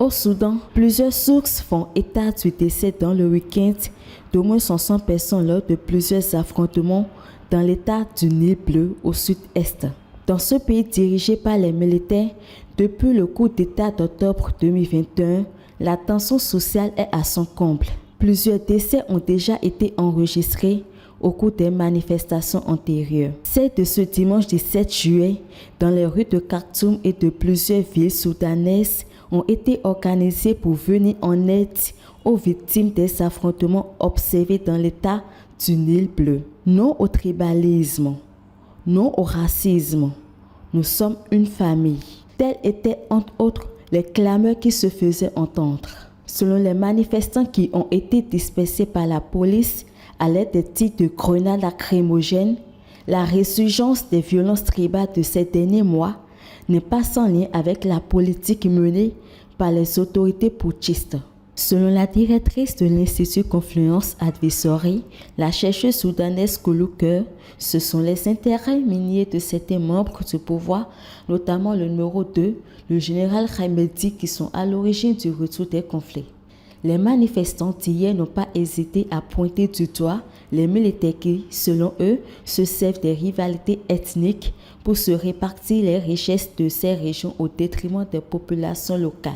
Au Soudan, plusieurs sources font état du décès dans le week-end d'au moins 500 personnes lors de plusieurs affrontements dans l'état du Nil bleu au sud-est. Dans ce pays dirigé par les militaires, depuis le coup d'État d'octobre 2021, la tension sociale est à son comble. Plusieurs décès ont déjà été enregistrés au cours des manifestations antérieures. Celles de ce dimanche 17 juillet, dans les rues de Khartoum et de plusieurs villes soudanaises, ont été organisées pour venir en aide aux victimes des affrontements observés dans l'état du Nil bleu. Non au tribalisme, non au racisme. Nous sommes une famille. Telles étaient entre autres les clameurs qui se faisaient entendre. Selon les manifestants qui ont été dispersés par la police à l'aide des tirs de grenades lacrymogènes, la résurgence des violences tribales de ces derniers mois n'est pas sans lien avec la politique menée par les autorités putschistes. Selon la directrice de l'Institut Confluence Advisory, la chercheuse soudanaise Koulou Keur, ce sont les intérêts miniers de certains membres du pouvoir, notamment le numéro 2, le général Khaimedi, qui sont à l'origine du retour des conflits. Les manifestants d'hier n'ont pas hésité à pointer du doigt les militaires qui, selon eux, se servent des rivalités ethniques pour se répartir les richesses de ces régions au détriment des populations locales.